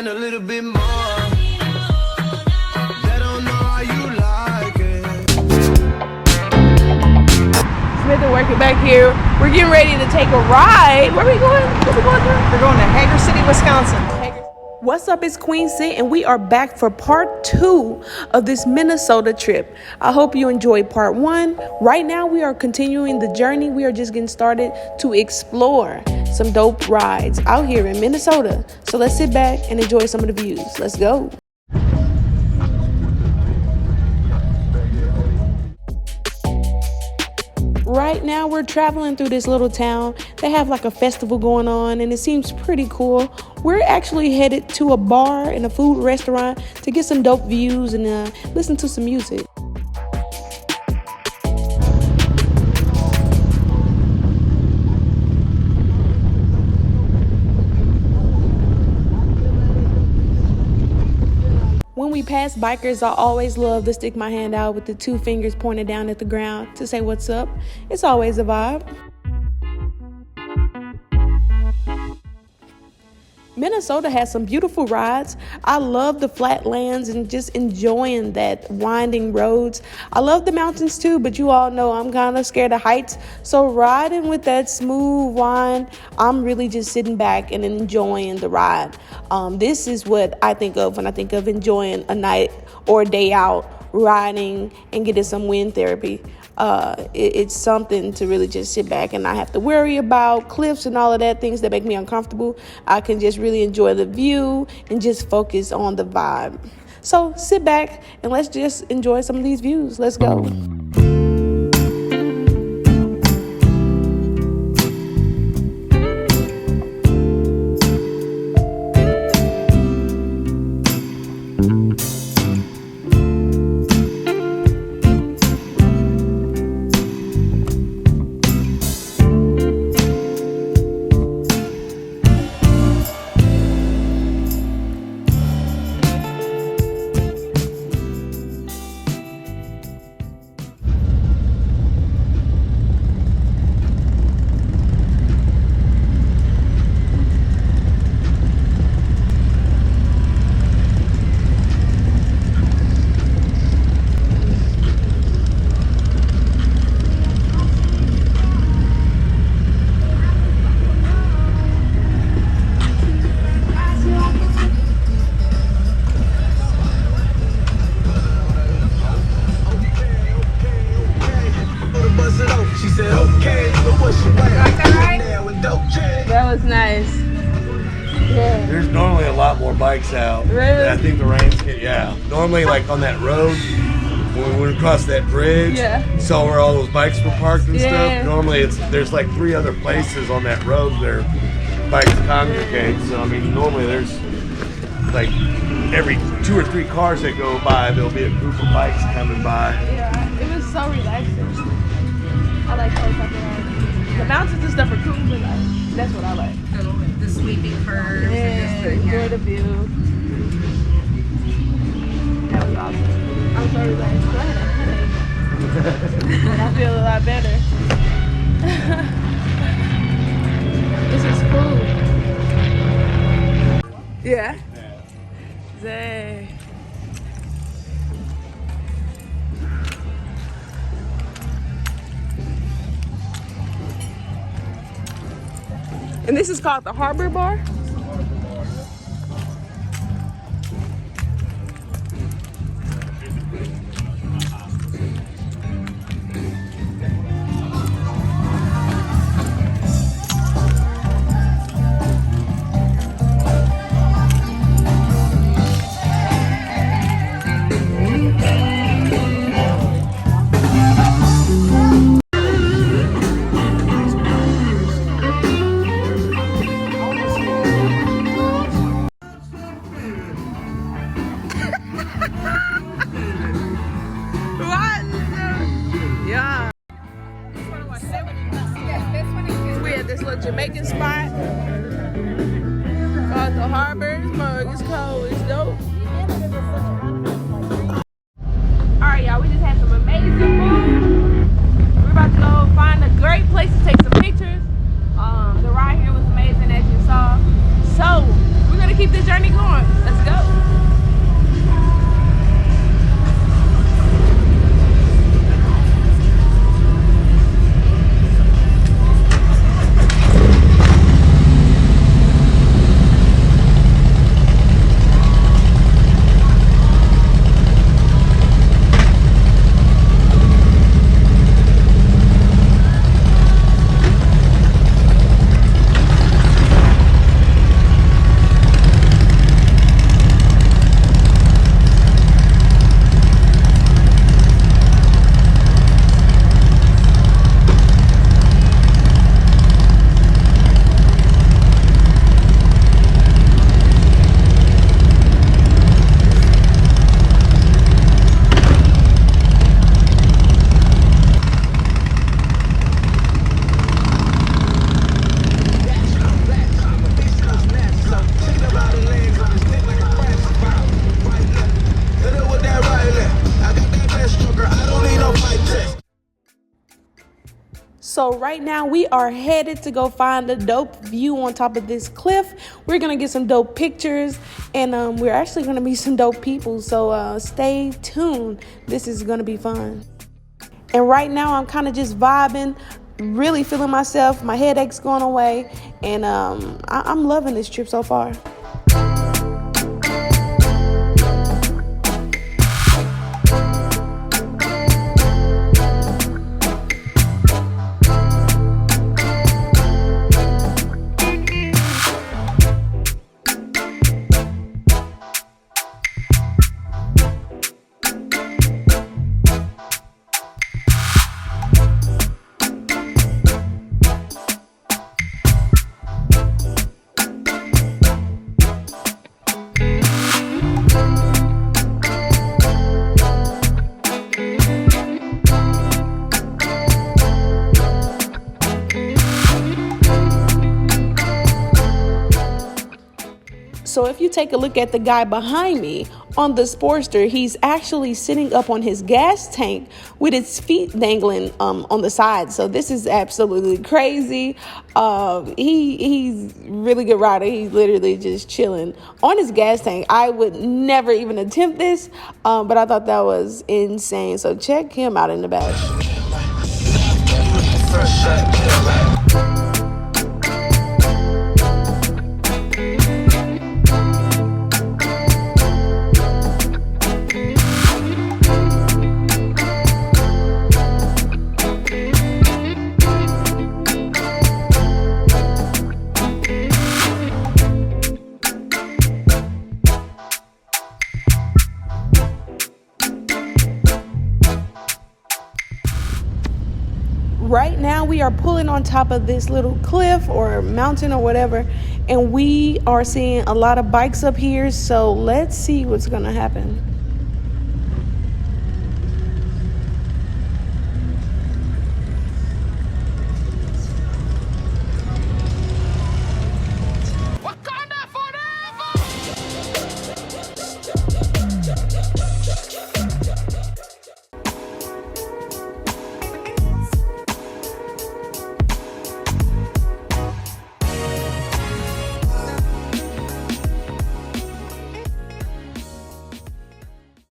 and a little bit more. They don't know how you like it. Smith and working back here. We're getting ready to take a ride. Where are we going? Where we going to? We're going to Hager City, Wisconsin. What's up, it's QueenSit, and we are back for part 2 of this Minnesota trip. I hope you enjoyed part 1. Right now, we are continuing the journey. We are just getting started to explore some dope rides out here in Minnesota. So let's sit back and enjoy some of the views. Let's go. Right now, we're traveling through this little town. They have like a festival going on, and it seems pretty cool. We're actually headed to a bar and a food restaurant to get some dope views and listen to some music. When we pass bikers, I always love to stick my hand out with the 2 fingers pointed down at the ground to say what's up. It's always a vibe. Minnesota has some beautiful rides. I love the flatlands and just enjoying that winding roads. I love the mountains too, but you all know I'm kind of scared of heights. So riding with that smooth wind, I'm really just sitting back and enjoying the ride. This is what I think of when I think of enjoying a night or a day out riding and getting some wind therapy. It's something to really just sit back and not have to worry about cliffs and all of that, things that make me uncomfortable. I can just really enjoy the view and just focus on the vibe. So sit back and let's just enjoy some of these views. Let's go. That was nice. Yeah. There's normally a lot more bikes out. Really? I think the rain's normally like on that road when we went across that bridge. Yeah. You saw where all those bikes were parked and Yeah. stuff. Normally there's like 3 other places on that road where bikes congregate. So I mean normally there's like every 2 or 3 cars that go by there'll be a group of bikes coming by. Yeah, it was so relaxing. I like those type of rides. The mountains and stuff are cool, but that's what I like. The sweeping curves. Yeah, enjoy the view. That was awesome. I'm so relaxed. I had a headache. I feel a lot better. This is cool. Yeah. Zay. And this is called the Harbor Bar. Let's go. So right now we are headed to go find a dope view on top of this cliff. We're gonna get some dope pictures, and we're actually gonna meet some dope people. So stay tuned. This is gonna be fun. And right now I'm kind of just vibing, really feeling myself. My headache's going away, and I'm loving this trip so far. So if you take a look at the guy behind me on the Sportster, he's actually sitting up on his gas tank with his feet dangling on the side. So this is absolutely crazy. He's really good rider. He's literally just chilling on his gas tank. I would never even attempt this, but I thought that was insane. So check him out in the back. Right now we are pulling on top of this little cliff or mountain or whatever, and we are seeing a lot of bikes up here, so let's see what's gonna happen.